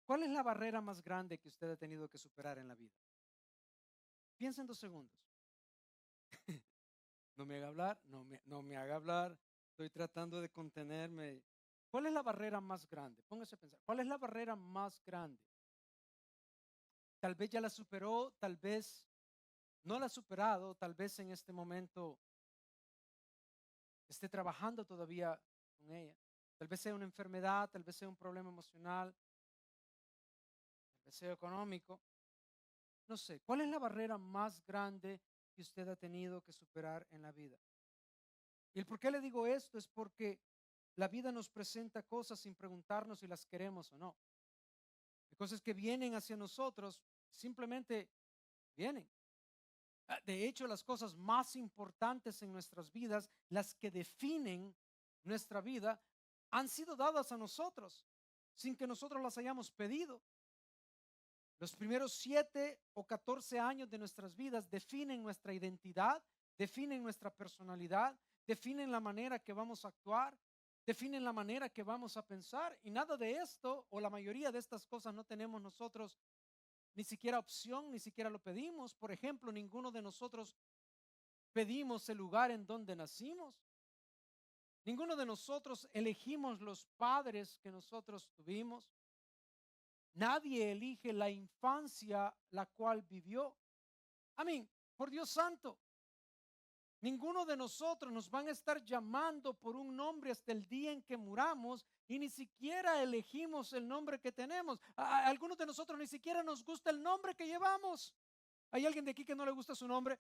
¿Cuál es la barrera más grande que usted ha tenido que superar en la vida? Piensa en 2 segundos. No me haga hablar, no me haga hablar. Estoy tratando de contenerme. ¿Cuál es la barrera más grande? Póngase a pensar. ¿Cuál es la barrera más grande? Tal vez ya la superó, tal vez no la ha superado, tal vez en este momento esté trabajando todavía con ella. Tal vez sea una enfermedad, tal vez sea un problema emocional, tal vez sea económico. No sé, ¿cuál es la barrera más grande que usted ha tenido que superar en la vida? Y el por qué le digo esto es porque la vida nos presenta cosas sin preguntarnos si las queremos o no. Hay cosas que vienen hacia nosotros, simplemente vienen. De hecho, las cosas más importantes en nuestras vidas, las que definen nuestra vida, han sido dadas a nosotros sin que nosotros las hayamos pedido. Los primeros 7 o 14 años de nuestras vidas definen nuestra identidad, definen nuestra personalidad, definen la manera que vamos a actuar, definen la manera que vamos a pensar. Y nada de esto, o la mayoría de estas cosas, no tenemos nosotros ni siquiera opción, ni siquiera lo pedimos. Por ejemplo, ninguno de nosotros pedimos el lugar en donde nacimos. Ninguno de nosotros elegimos los padres que nosotros tuvimos. Nadie elige la infancia la cual vivió. Amén. Por Dios santo, ninguno de nosotros nos van a estar llamando por un nombre hasta el día en que muramos y ni siquiera elegimos el nombre que tenemos. A algunos de nosotros ni siquiera nos gusta el nombre que llevamos. ¿Hay alguien de aquí que no le gusta su nombre?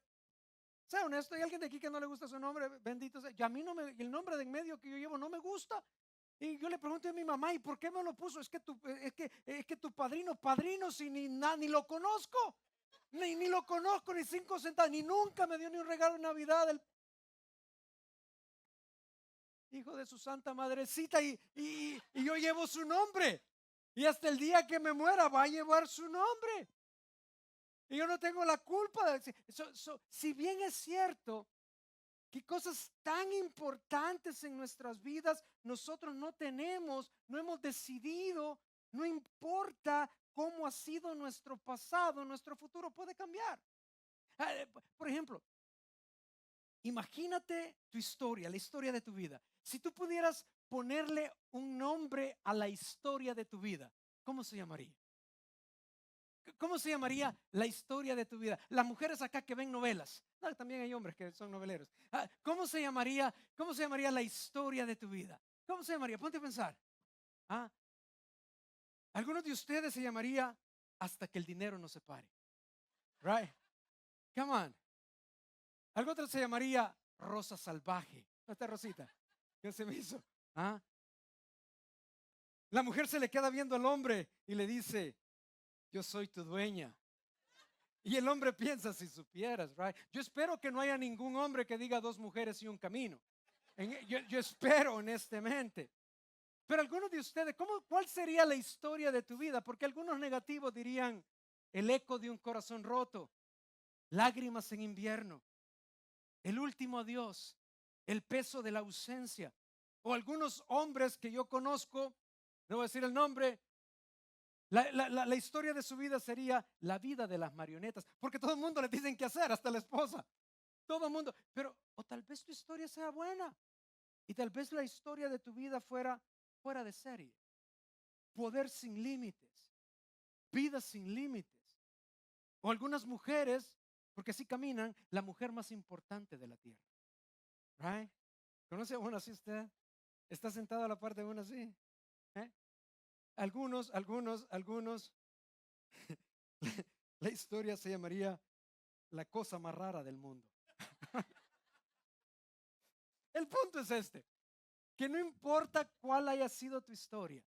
Sea honesto, ¿hay alguien de aquí que no le gusta su nombre? Bendito sea. Y a mí no me, el nombre de en medio que yo llevo no me gusta. Y yo le pregunto a mi mamá, ¿y por qué me lo puso? Es que tu padrino, si ni lo conozco, ni lo conozco, ni 5 centavos, ni nunca me dio ni un regalo de Navidad el hijo de su santa madrecita, y yo llevo su nombre. Y hasta el día que me muera va a llevar su nombre. Y yo no tengo la culpa de decir, si bien es cierto que cosas tan importantes en nuestras vidas nosotros no tenemos, no hemos decidido, no importa cómo ha sido nuestro pasado, nuestro futuro puede cambiar. Por ejemplo, imagínate tu historia, la historia de tu vida. Si tú pudieras ponerle un nombre a la historia de tu vida, ¿cómo se llamaría? ¿Cómo se llamaría la historia de tu vida? Las mujeres acá que ven novelas. No, también hay hombres que son noveleros. ¿Cómo se llamaría la historia de tu vida? ¿Cómo se llamaría? Ponte a pensar. Ah, algunos de ustedes se llamaría hasta que el dinero nos separe. Right? Come on. Algo otro se llamaría Rosa Salvaje. ¿No está Rosita? ¿Qué se me hizo? Ah, la mujer se le queda viendo al hombre y le dice, yo soy tu dueña. Y el hombre piensa, si supieras, right? Yo espero que no haya ningún hombre que diga dos mujeres y un camino. Yo espero honestamente. Pero algunos de ustedes, ¿cuál sería la historia de tu vida? Porque algunos negativos dirían el eco de un corazón roto, lágrimas en invierno, el último adiós, el peso de la ausencia. O algunos hombres que yo conozco, no voy a decir el nombre, la historia de su vida sería la vida de las marionetas, porque todo el mundo le dicen qué hacer, hasta la esposa, todo el mundo. Pero, o tal vez tu historia sea buena y tal vez la historia de tu vida fuera de serie. Poder sin límites, vida sin límites. O algunas mujeres, porque así caminan, la mujer más importante de la tierra. Right? ¿Conoce a una así usted? ¿Está sentado a la parte de una así? ¿Eh? Algunos, la historia se llamaría la cosa más rara del mundo. El punto es este, que no importa cuál haya sido tu historia,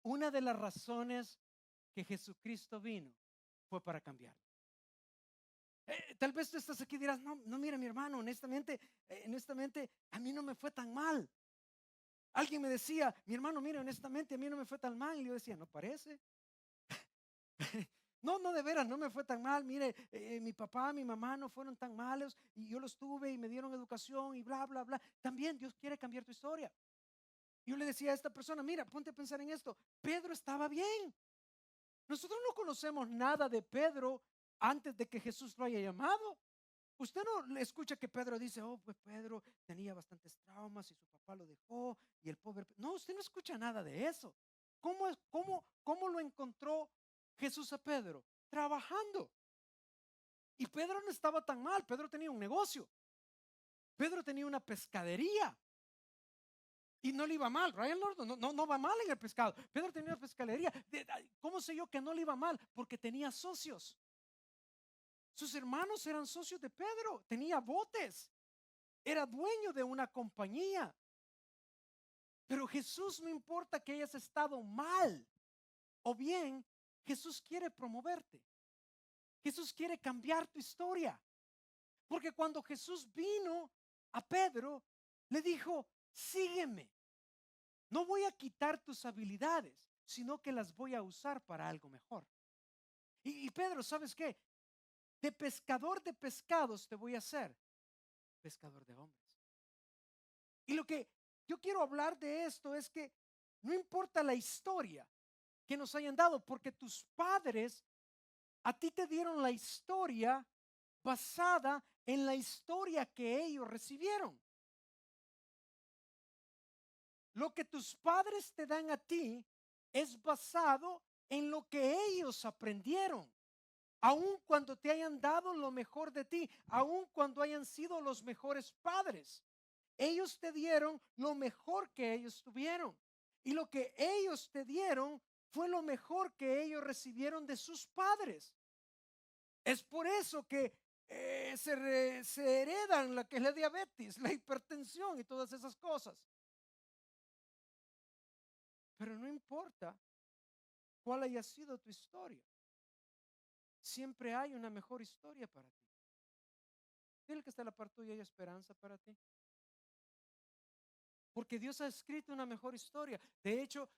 una de las razones que Jesucristo vino fue para cambiar. Tal vez tú estás aquí y dirás, no, no, mira mi hermano, honestamente, a mí no me fue tan mal. Alguien me decía, mi hermano, mira, honestamente, a mí no me fue tan mal. Y yo decía, no parece. No, no, de veras, no me fue tan mal. Mire, mi papá, mi mamá no fueron tan malos y yo los tuve y me dieron educación y bla, bla, bla. También Dios quiere cambiar tu historia. Yo le decía a esta persona, mira, ponte a pensar en esto. Pedro estaba bien. Nosotros no conocemos nada de Pedro antes de que Jesús lo haya llamado. Usted no le escucha que Pedro dice, oh, pues Pedro tenía bastantes traumas y su papá lo dejó y el pobre. No, usted no escucha nada de eso. ¿Cómo lo encontró Jesús a Pedro? Trabajando. Y Pedro no estaba tan mal. Pedro tenía un negocio. Pedro tenía una pescadería. Y no le iba mal. Ryan Lord no va mal en el pescado. Pedro tenía una pescadería. ¿Cómo sé yo que no le iba mal? Porque tenía socios. Sus hermanos eran socios de Pedro. Tenía botes. Era dueño de una compañía. Pero Jesús, no importa que hayas estado mal o bien, Jesús quiere promoverte. Jesús quiere cambiar tu historia. Porque cuando Jesús vino a Pedro, le dijo, sígueme. No voy a quitar tus habilidades, sino que las voy a usar para algo mejor. Y Pedro, ¿sabes qué? De pescador de pescados te voy a hacer pescador de hombres. Y lo que yo quiero hablar de esto es que no importa la historia que nos hayan dado, porque tus padres a ti te dieron la historia basada en la historia que ellos recibieron. Lo que tus padres te dan a ti es basado en lo que ellos aprendieron. Aun cuando te hayan dado lo mejor de ti, aun cuando hayan sido los mejores padres, ellos te dieron lo mejor que ellos tuvieron. Y lo que ellos te dieron fue lo mejor que ellos recibieron de sus padres. Es por eso que se heredan la que es la diabetes, la hipertensión y todas esas cosas. Pero no importa cuál haya sido tu historia, siempre hay una mejor historia para ti. Dile que está la parte tuya, hay esperanza para ti. Porque Dios ha escrito una mejor historia. De hecho,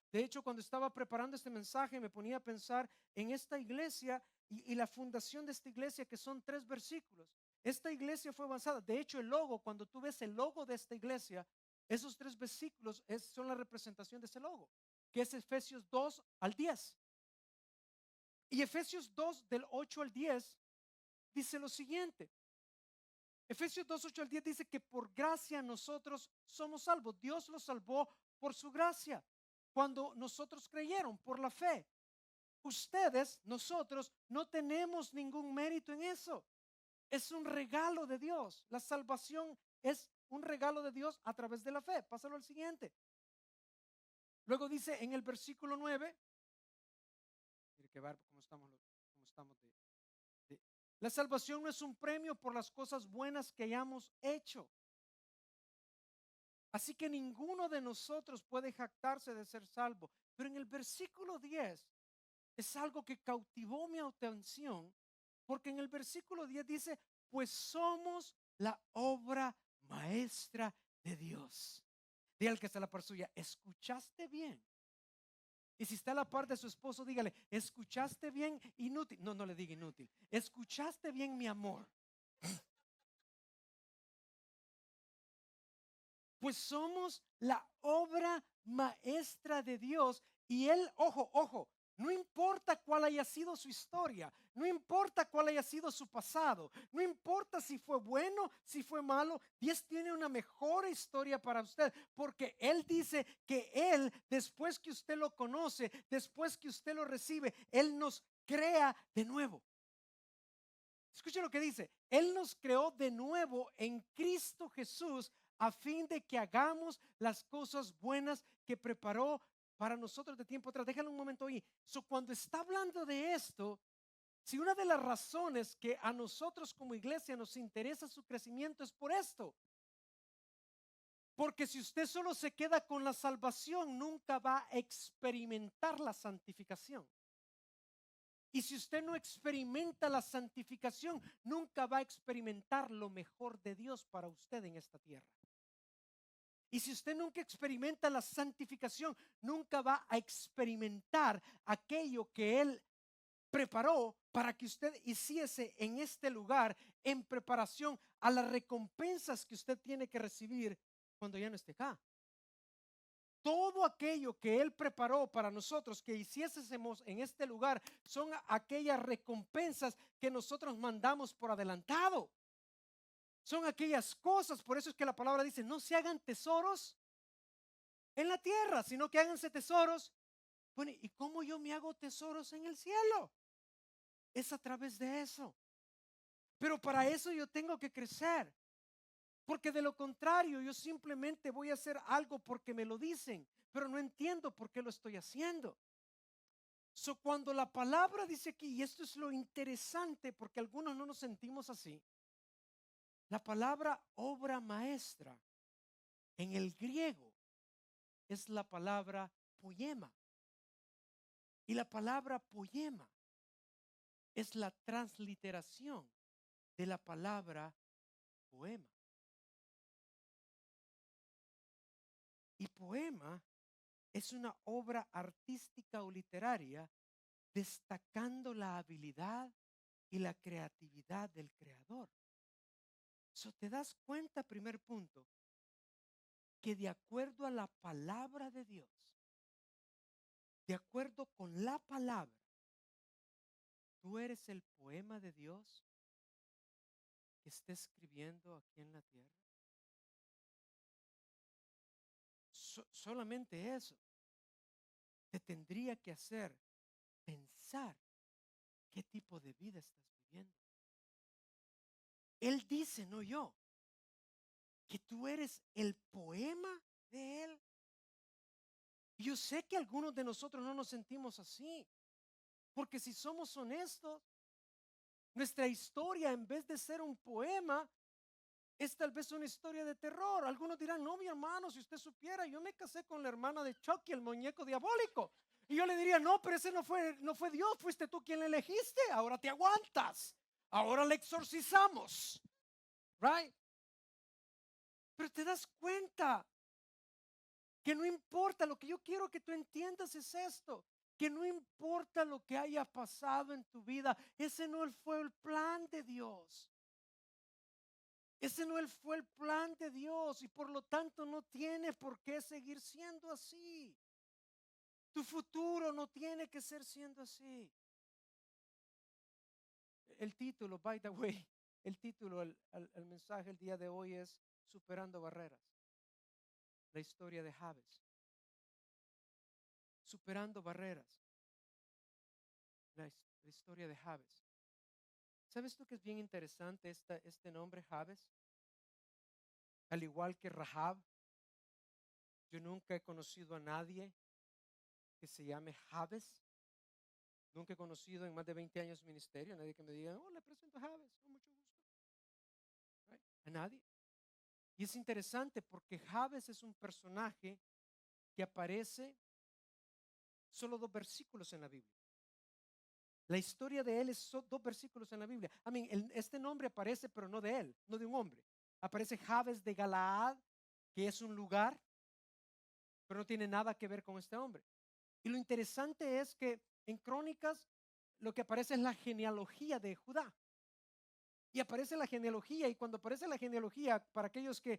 cuando estaba preparando este mensaje, me ponía a pensar en esta iglesia y la fundación de esta iglesia, que son 3 versículos. Esta iglesia fue avanzada. De hecho, el logo, cuando tú ves el logo de esta iglesia, esos 3 versículos son la representación de ese logo, que es Efesios 2 al 10. Y Efesios 2 del 8 al 10 dice lo siguiente. Efesios 2, 8 al 10 dice que por gracia nosotros somos salvos. Dios los salvó por su gracia. Cuando nosotros creyeron por la fe. Ustedes, nosotros, no tenemos ningún mérito en eso. Es un regalo de Dios. La salvación es un regalo de Dios a través de la fe. Pásalo al siguiente. Luego dice en el versículo 9. Mire que ver cómo estamos la salvación no es un premio por las cosas buenas que hayamos hecho. Así que ninguno de nosotros puede jactarse de ser salvo. Pero en el versículo 10 es algo que cautivó mi atención, porque en el versículo 10 dice, pues somos la obra maestra de Dios. Dígale al que está a la par suya, ¿escuchaste bien? Y si está a la par de su esposo, dígale, ¿escuchaste bien? Inútil. No le diga inútil. ¿Escuchaste bien, mi amor? Pues somos la obra maestra de Dios. Y Él, ojo, no importa cuál haya sido su historia, no importa cuál haya sido su pasado, no importa si fue bueno, si fue malo, Dios tiene una mejor historia para usted, porque Él dice que Él, después que usted lo conoce, después que usted lo recibe, Él nos crea de nuevo. Escuche lo que dice, Él nos creó de nuevo en Cristo Jesús a fin de que hagamos las cosas buenas que preparó para nosotros de tiempo atrás. Déjalo un momento ahí. Cuando está hablando de esto, si una de las razones que a nosotros como iglesia nos interesa su crecimiento es por esto. Porque si usted solo se queda con la salvación, nunca va a experimentar la santificación. Y si usted no experimenta la santificación, nunca va a experimentar lo mejor de Dios para usted en esta tierra. Y si usted nunca experimenta la santificación, nunca va a experimentar aquello que Él preparó para que usted hiciese en este lugar en preparación a las recompensas que usted tiene que recibir cuando ya no esté acá. todo aquello que Él preparó para nosotros que hiciésemos en este lugar son aquellas recompensas que nosotros mandamos por adelantado. Son aquellas cosas, por eso es que la palabra dice, no se hagan tesoros en la tierra, sino que háganse tesoros. Bueno, ¿y cómo yo me hago tesoros en el cielo? Es a través de eso. Pero para eso yo tengo que crecer. Porque de lo contrario, yo simplemente voy a hacer algo porque me lo dicen, pero no entiendo por qué lo estoy haciendo. Cuando la palabra dice aquí, y esto es lo interesante, porque algunos no nos sentimos así, la palabra obra maestra en el griego es la palabra poema. Y la palabra poema es la transliteración de la palabra poema. Y poema es una obra artística o literaria destacando la habilidad y la creatividad del creador. ¿Te das cuenta, primer punto, que de acuerdo a la palabra de Dios, de acuerdo con la palabra, tú eres el poema de Dios que está escribiendo aquí en la tierra? Solamente eso te tendría que hacer pensar qué tipo de vida estás viviendo. Él dice, no yo, que tú eres el poema de Él. Y yo sé que algunos de nosotros no nos sentimos así, porque si somos honestos, nuestra historia, en vez de ser un poema, es tal vez una historia de terror. Algunos dirán, no, mi hermano, si usted supiera, yo me casé con la hermana de Chucky, el muñeco diabólico. Y yo le diría, no, pero ese no fue Dios, fuiste tú quien le elegiste, ahora te aguantas, ahora le exorcizamos, right? Pero te das cuenta que no importa, lo que yo quiero que tú entiendas es esto, que no importa lo que haya pasado en tu vida, ese no fue el plan de Dios. Ese no fue el plan de Dios y por lo tanto no tiene por qué seguir siendo así. Tu futuro no tiene que ser siendo así. El título, by the way, el título, el mensaje el día de hoy es Superando Barreras. La historia de Jabes. Superando barreras. La historia de Jabes. ¿Sabes tú que es bien interesante este nombre, Jabes? Al igual que Rahab, yo nunca he conocido a nadie que se llame Jabes. Nunca he conocido en más de 20 años ministerio a nadie que me diga, oh, le presento a Jabes, con mucho gusto. Right? A nadie. Y es interesante porque Jabes es un personaje que aparece solo 2 versículos en la Biblia. La historia de él es 2 versículos en la Biblia. Este nombre aparece, pero no de él, no de un hombre. Aparece Jabes de Galaad, que es un lugar, pero no tiene nada que ver con este hombre. Y lo interesante es que en Crónicas lo que aparece es la genealogía de Judá. Y aparece la genealogía, y cuando aparece la genealogía, para aquellos que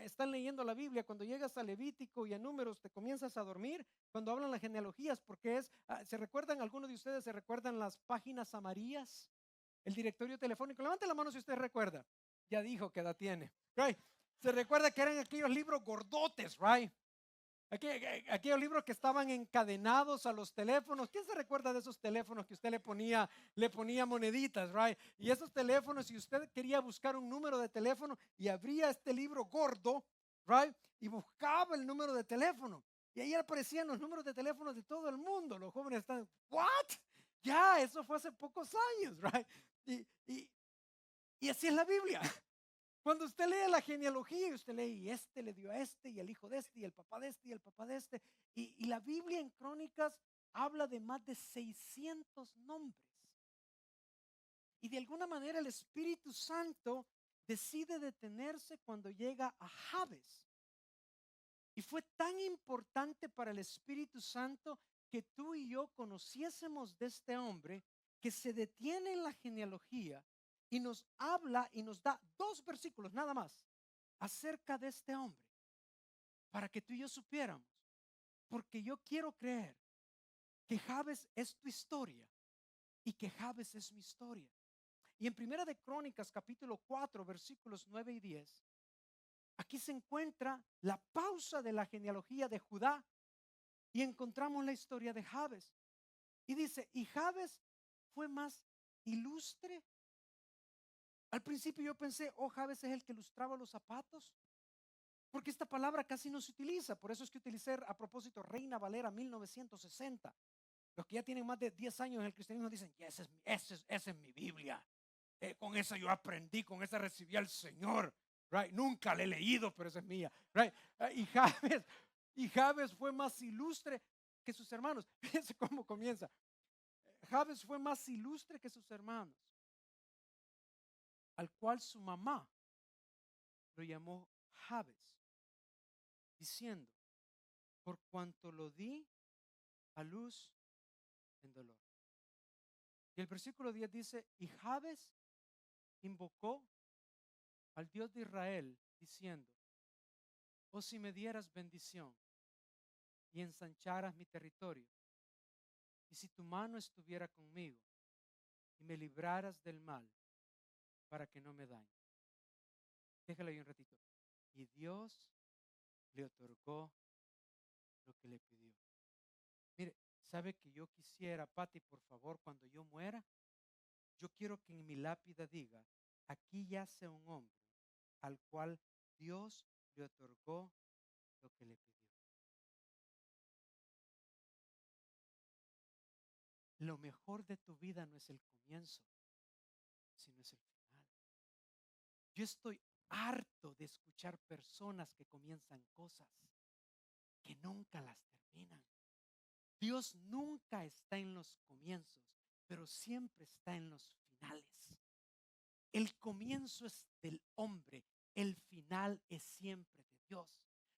están leyendo la Biblia, cuando llegas a Levítico y a Números te comienzas a dormir cuando hablan las genealogías, porque ¿se recuerdan, algunos de ustedes se recuerdan las páginas amarillas? El directorio telefónico, levante la mano si usted recuerda. Ya dijo que edad tiene, right? Se recuerda que eran aquellos libros gordotes, right? Aquellos libros que estaban encadenados a los teléfonos. ¿Quién se recuerda de esos teléfonos que usted le ponía moneditas, right? Y esos teléfonos, si usted quería buscar un número de teléfono y abría este libro gordo, right? Y buscaba el número de teléfono. Y ahí aparecían los números de teléfonos de todo el mundo. Los jóvenes están, ¿what? Ya, eso fue hace pocos años, right? Y así es la Biblia. Cuando usted lee la genealogía, usted lee, y este le dio a este, y el hijo de este, y el papá de este, y el papá de este. Y la Biblia en Crónicas habla de más de 600 nombres. Y de alguna manera el Espíritu Santo decide detenerse cuando llega a Jabes. Y fue tan importante para el Espíritu Santo que tú y yo conociésemos de este hombre que se detiene en la genealogía y nos habla y nos da 2 versículos nada más acerca de este hombre para que tú y yo supiéramos Porque yo quiero creer que Jabes es tu historia y que Jabes es mi historia. Y en Primera de Crónicas, capítulo 4, versículos 9 y 10, aquí se encuentra la pausa de la genealogía de Judá y encontramos la historia de Jabes. Y dice, y Jabes fue más ilustre. Al principio yo pensé, oh, Jabes es el que lustraba los zapatos, porque esta palabra casi no se utiliza. Por eso es que utilicé a propósito Reina Valera 1960. Los que ya tienen más de 10 años en el cristianismo dicen, esa es mi Biblia. Con esa yo aprendí, con esa recibí al Señor. Right? Nunca la he leído, pero esa es mía. Right? Y Jabes fue más ilustre que sus hermanos. Fíjense cómo comienza. Jabes fue más ilustre que sus hermanos, al cual su mamá lo llamó Jabes, diciendo, por cuanto lo di a luz en dolor. Y el versículo 10 dice, y Jabes invocó al Dios de Israel, diciendo, oh, si me dieras bendición y ensancharas mi territorio, y si tu mano estuviera conmigo y me libraras del mal para que no me dañe. Déjalo ahí un ratito. Y Dios le otorgó lo que le pidió. Mire, ¿sabe que yo quisiera, Pati, por favor, cuando yo muera, yo quiero que en mi lápida diga, aquí yace un hombre al cual Dios le otorgó lo que le pidió? Lo mejor de tu vida no es el comienzo, sino es el final. Yo estoy harto de escuchar personas que comienzan cosas que nunca las terminan. Dios nunca está en los comienzos, pero siempre está en los finales. El comienzo es del hombre, el final es siempre de Dios.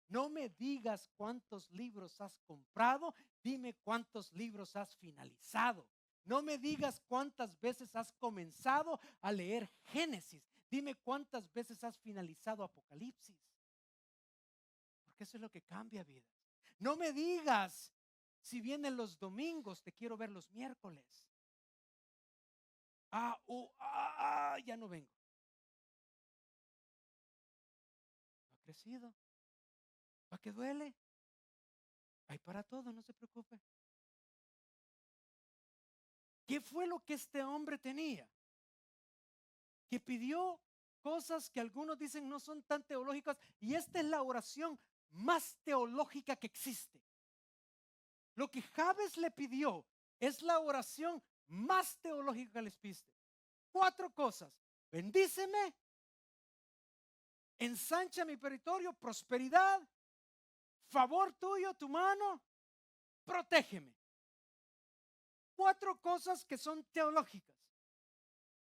No me digas cuántos libros has comprado, dime cuántos libros has finalizado. No me digas cuántas veces has comenzado a leer Génesis, dime cuántas veces has finalizado Apocalipsis. Porque eso es lo que cambia vidas. No me digas si vienen los domingos, te quiero ver los miércoles. Ya no vengo. No ha crecido. ¿Para qué duele? Hay para todo, no se preocupe. ¿Qué fue lo que este hombre tenía? Que pidió cosas que algunos dicen no son tan teológicas, y esta es la oración más teológica que existe. Lo que Jabes le pidió es la oración más teológica que les pide. 4 cosas: bendíceme, ensancha mi territorio, prosperidad, favor tuyo, tu mano, protégeme. 4 cosas que son teológicas.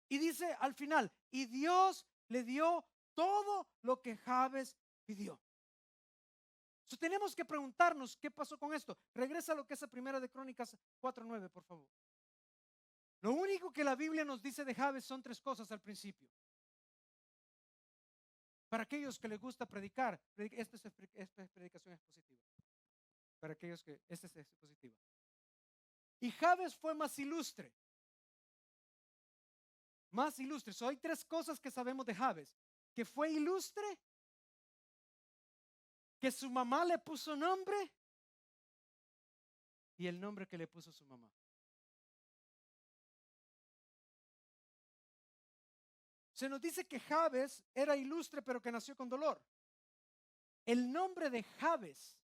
Y dice al final, y Dios le dio todo lo que Jabes pidió. Entonces tenemos que preguntarnos qué pasó con esto. Regresa a lo que es la Primera de Crónicas 4:9, por favor. Lo único que la Biblia nos dice de Jabes son 3 cosas al principio. Para aquellos que les gusta predicar, esta es predicación expositiva. Para aquellos que, esta es expositiva. Y Jabes fue más ilustre. Más ilustre. So, hay 3 cosas que sabemos de Jabes: que fue ilustre, que su mamá le puso nombre y el nombre que le puso su mamá. Se nos dice que Jabes era ilustre, pero que nació con dolor. El nombre de Jabes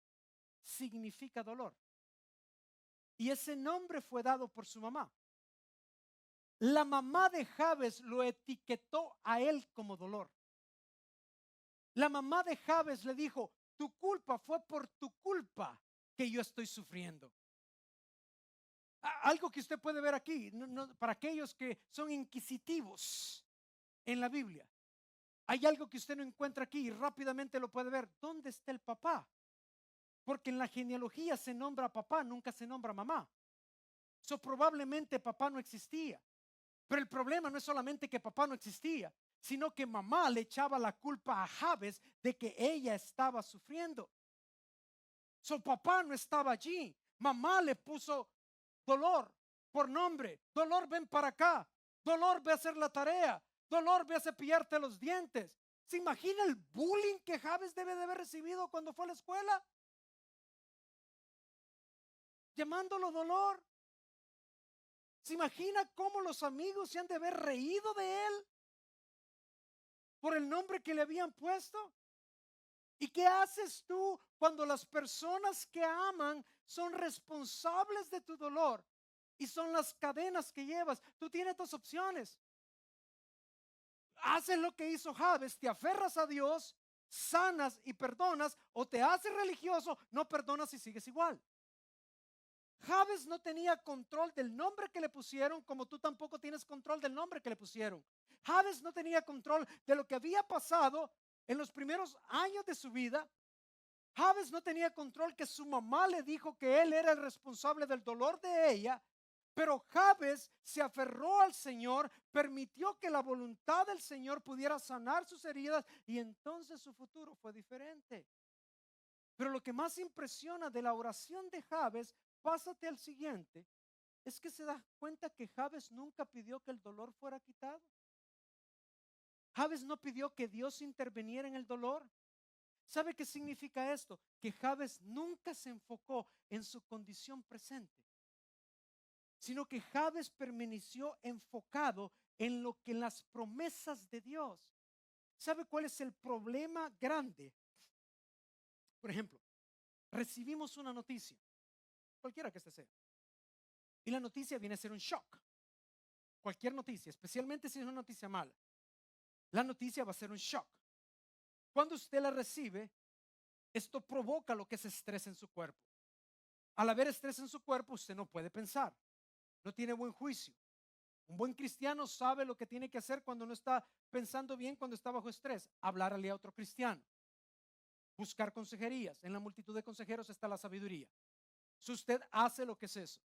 significa dolor, y ese nombre fue dado por su mamá. La mamá de Jabes lo etiquetó a él como dolor. La mamá de Jabes le dijo: tu culpa, fue por tu culpa que yo estoy sufriendo. Algo que usted puede ver aquí, para aquellos que son inquisitivos en la Biblia, hay algo que usted no encuentra aquí y rápidamente lo puede ver. ¿Dónde está el papá? Porque en la genealogía se nombra papá, nunca se nombra mamá. Probablemente papá no existía. Pero el problema no es solamente que papá no existía, sino que mamá le echaba la culpa a Jabes de que ella estaba sufriendo. Su papá no estaba allí. Mamá le puso Dolor por nombre. Dolor, ven para acá. Dolor, ve a hacer la tarea. Dolor, ve a cepillarte los dientes. ¿Se imagina el bullying que Jabes debe de haber recibido cuando fue a la escuela? Llamándolo Dolor. ¿Se imagina cómo los amigos se han de haber reído de él por el nombre que le habían puesto? ¿Y qué haces tú cuando las personas que aman son responsables de tu dolor y son las cadenas que llevas? Tú tienes dos opciones. Haces lo que hizo Jabes, te aferras a Dios, sanas y perdonas, o te haces religioso, no perdonas y sigues igual. Jabes no tenía control del nombre que le pusieron, como tú tampoco tienes control del nombre que le pusieron. Jabes no tenía control de lo que había pasado en los primeros años de su vida. Jabes no tenía control que su mamá le dijo que él era el responsable del dolor de ella, pero Jabes se aferró al Señor, permitió que la voluntad del Señor pudiera sanar sus heridas y entonces su futuro fue diferente. Pero lo que más impresiona de la oración de Jabes, pásate al siguiente, es que se da cuenta que Jabes nunca pidió que el dolor fuera quitado. Jabes no pidió que Dios interviniera en el dolor. ¿Sabe qué significa esto? Que Jabes nunca se enfocó en su condición presente, sino que Jabes permaneció enfocado en lo que las promesas de Dios. ¿Sabe cuál es el problema grande? Por ejemplo, recibimos una noticia, cualquiera que este sea, y la noticia viene a ser un shock. Cualquier noticia, especialmente si es una noticia mala, la noticia va a ser un shock. Cuando usted la recibe, esto provoca lo que es estrés en su cuerpo. Al haber estrés en su cuerpo, usted no puede pensar, no tiene buen juicio. Un buen cristiano sabe lo que tiene que hacer cuando no está pensando bien, cuando está bajo estrés: hablarle a otro cristiano, buscar consejerías. En la multitud de consejeros está la sabiduría. Si usted hace lo que es eso,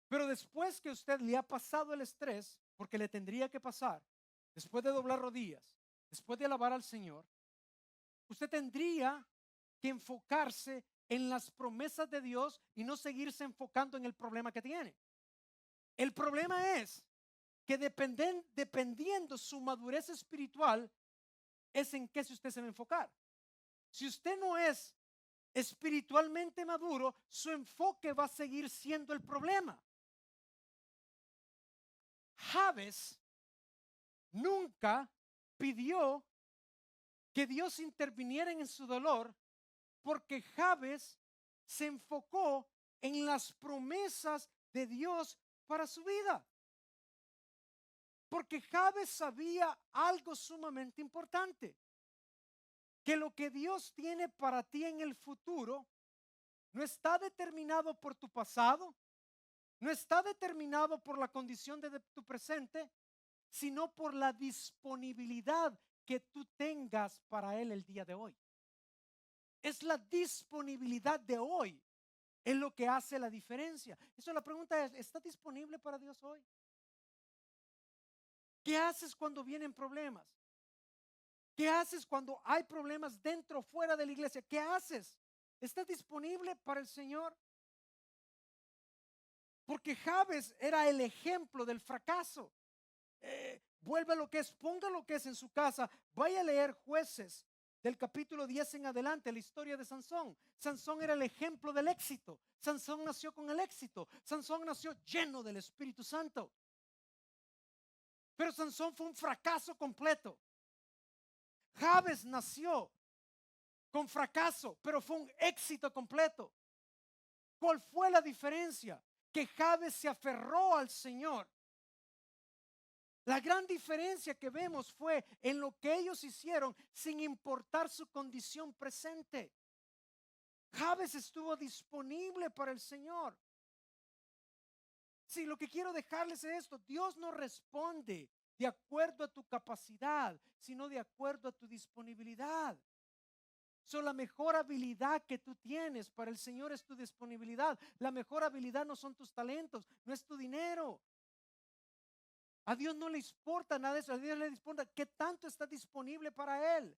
pero después que usted le ha pasado el estrés, porque le tendría que pasar, después de doblar rodillas, después de alabar al Señor, usted tendría que enfocarse en las promesas de Dios y no seguirse enfocando en el problema que tiene. El problema es que dependiendo su madurez espiritual, es en qué si usted se va a enfocar. Si usted no es espiritualmente maduro, su enfoque va a seguir siendo el problema. Jabes nunca pidió que Dios interviniera en su dolor, porque Jabes se enfocó en las promesas de Dios para su vida. Porque Jabes sabía algo sumamente importante: que lo que Dios tiene para ti en el futuro no está determinado por tu pasado, no está determinado por la condición de tu presente, sino por la disponibilidad que tú tengas para Él el día de hoy. Es la disponibilidad de hoy es lo que hace la diferencia. Eso, la pregunta es: ¿está disponible para Dios hoy? ¿Qué haces cuando vienen problemas? ¿Qué haces cuando hay problemas dentro o fuera de la iglesia? ¿Qué haces? ¿Estás disponible para el Señor? Porque Jabes era el ejemplo del fracaso. Vuelve a lo que es, ponga lo que es en su casa, vaya a leer Jueces del capítulo 10 en adelante, la historia de Sansón. Sansón era el ejemplo del éxito. Sansón nació con el éxito. Sansón nació lleno del Espíritu Santo. Pero Sansón fue un fracaso completo. Jabes nació con fracaso, pero fue un éxito completo. ¿Cuál fue la diferencia? Que Jabes se aferró al Señor. La gran diferencia que vemos fue en lo que ellos hicieron sin importar su condición presente. Jabes estuvo disponible para el Señor. Sí, lo que quiero dejarles es esto: Dios no responde de acuerdo a tu capacidad, sino de acuerdo a tu disponibilidad. La mejor habilidad que tú tienes para el Señor es tu disponibilidad. La mejor habilidad no son tus talentos, no es tu dinero. A Dios no le importa nada de eso. A Dios le importa qué tanto está disponible para Él.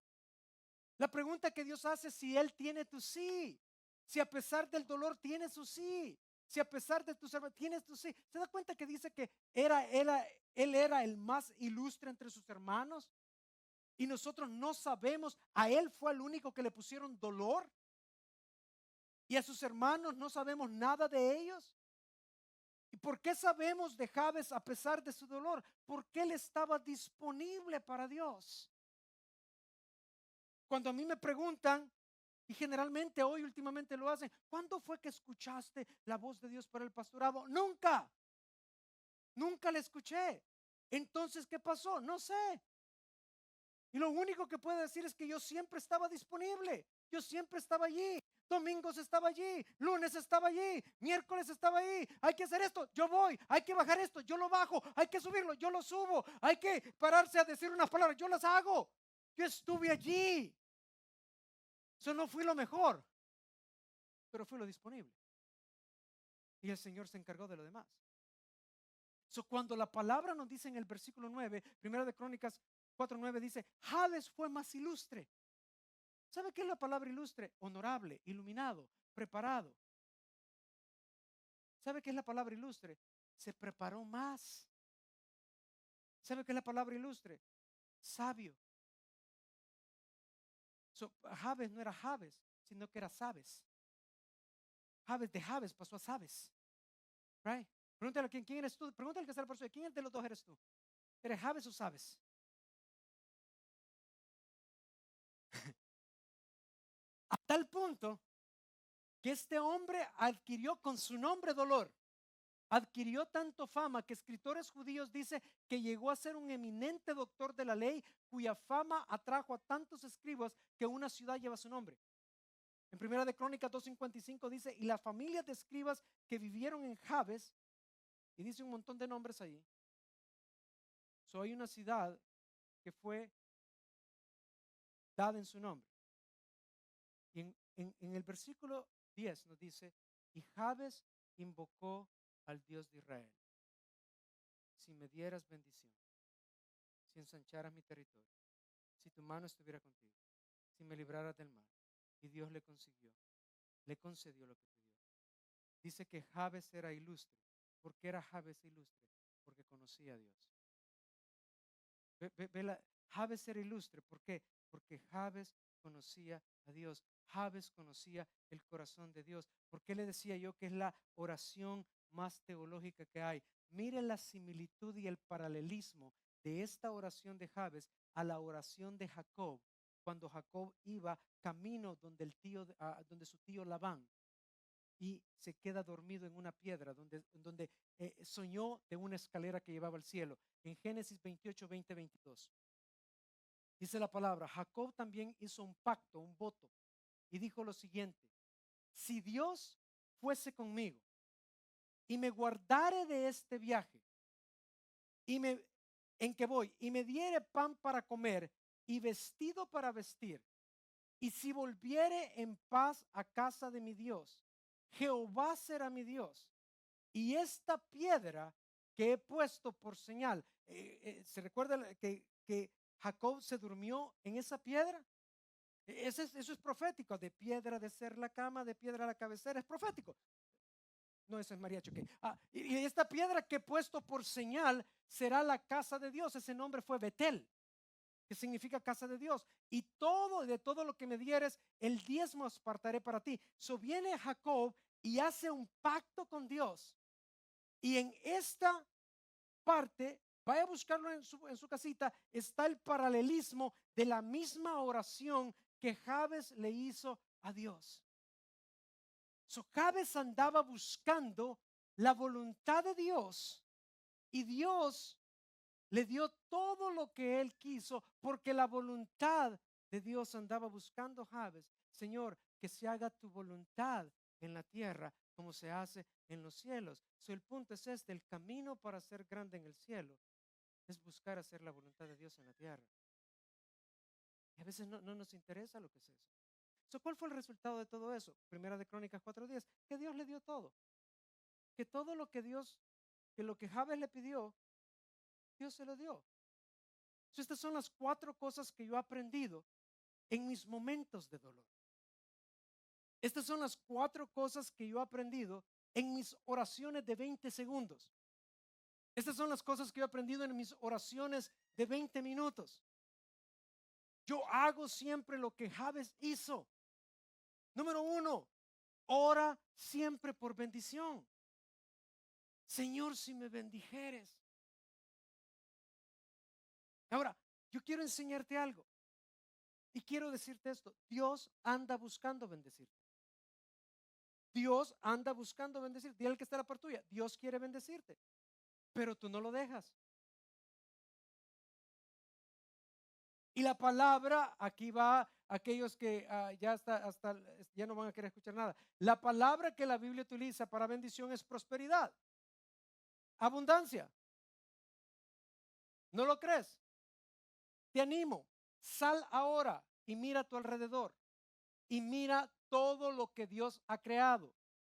La pregunta que Dios hace es si Él tiene tu sí. Si a pesar del dolor tienes su sí. Si a pesar de tus hermanos tienes tu sí. ¿Se da cuenta que dice que él era el más ilustre entre sus hermanos? Y nosotros no sabemos, a él fue el único que le pusieron dolor. Y a sus hermanos no sabemos nada de ellos. ¿Y por qué sabemos de Jabes a pesar de su dolor? Porque él estaba disponible para Dios. Cuando a mí me preguntan, y generalmente hoy últimamente lo hacen, ¿cuándo fue que escuchaste la voz de Dios para el pastorado? Nunca, nunca la escuché. Entonces, ¿qué pasó? No sé. Y lo único que puedo decir es que yo siempre estaba disponible. Yo siempre estaba allí. Domingos estaba allí, lunes estaba allí, miércoles estaba allí. Hay que hacer esto, yo voy. Hay que bajar esto, yo lo bajo. Hay que subirlo, yo lo subo. Hay que pararse a decir unas palabras, yo las hago. Yo estuve allí. Eso no fui lo mejor, pero fui lo disponible. Y el Señor se encargó de lo demás. Cuando la palabra nos dice en el versículo 9, primero de Crónicas 4:9 dice, Jabes fue más ilustre. ¿Sabe qué es la palabra ilustre? Honorable, iluminado, preparado. ¿Sabe qué es la palabra ilustre? Se preparó más. ¿Sabe qué es la palabra ilustre? Sabio. Jabes no era Jabes, sino que era Sabes. Jabes de Jabes pasó a Sabes. Right? Pregúntale a quién eres tú. Pregúntale al que está la persona. ¿Quién de los dos eres tú? ¿Eres Jabes o Sabes? A tal punto que este hombre adquirió con su nombre dolor. Adquirió tanto fama que escritores judíos dicen que llegó a ser un eminente doctor de la ley cuya fama atrajo a tantos escribas que una ciudad lleva su nombre. En Primera de Crónicas 2:55 dice, y las familias de escribas que vivieron en Jabes, y dice un montón de nombres ahí. Hay una ciudad que fue dada en su nombre. Y en el versículo 10 nos dice, y Jabes invocó al Dios de Israel. Si me dieras bendición, si ensancharas mi territorio, si tu mano estuviera contigo, si me libraras del mal. Y Dios le concedió lo que pidió. Dice que Jabes era ilustre. ¿Por qué era Jabes ilustre? Porque conocía a Dios. Jabes era ilustre. ¿Por qué? Porque Jabes conocía a Dios. Jabes conocía el corazón de Dios. ¿Por qué le decía yo que es la oración más teológica que hay? Mire la similitud y el paralelismo de esta oración de Jabes a la oración de Jacob, cuando Jacob iba camino donde su tío Labán, y se queda dormido en una piedra donde soñó de una escalera que llevaba al cielo. En Génesis 28, 20, 22 dice la palabra, Jacob también hizo un pacto, un voto, y dijo lo siguiente: si Dios fuese conmigo y me guardare de este viaje en que voy, y me diere pan para comer y vestido para vestir, y si volviere en paz a casa de mi Dios, Jehová será mi Dios, y esta piedra que he puesto por señal. ¿Se recuerda que Jacob se durmió en esa piedra? Eso es profético. De piedra de ser la cama, de piedra la cabecera, es profético. No, eso es mariachi. Okay. Y esta piedra que he puesto por señal será la casa de Dios. Ese nombre fue Betel, que significa casa de Dios. Y de todo lo que me dieres, el diezmo apartaré para ti. Viene Jacob y hace un pacto con Dios. Y en esta parte, vaya a buscarlo en su casita, está el paralelismo de la misma oración que Jabes le hizo a Dios. Jabes andaba buscando la voluntad de Dios, y Dios le dio todo lo que él quiso, porque la voluntad de Dios andaba buscando Jabes. Señor, que se haga tu voluntad en la tierra como se hace en los cielos. El punto es este: el camino para ser grande en el cielo es buscar hacer la voluntad de Dios en la tierra. Y a veces no nos interesa lo que es eso. ¿Cuál fue el resultado de todo eso? Primera de Crónicas 4:10, que Dios le dio todo. Que todo lo que lo que Jabes le pidió, Dios se lo dio. Estas son las 4 cosas que yo he aprendido en mis momentos de dolor. Estas son las 4 cosas que yo he aprendido en mis oraciones de 20 segundos. Estas son las cosas que yo he aprendido en mis oraciones de 20 minutos. Yo hago siempre lo que Jabes hizo. Número 1, ora siempre por bendición. Señor, si me bendijeres. Ahora, yo quiero enseñarte algo y quiero decirte esto. Dios anda buscando bendecirte. Dios anda buscando bendecirte. Dile al que está a la par tuya, Dios quiere bendecirte, pero tú no lo dejas. Y la palabra, aquí va aquellos que ya no van a querer escuchar nada. La palabra que la Biblia utiliza para bendición es prosperidad, abundancia. ¿No lo crees? Te animo, sal ahora y mira a tu alrededor y mira todo lo que Dios ha creado.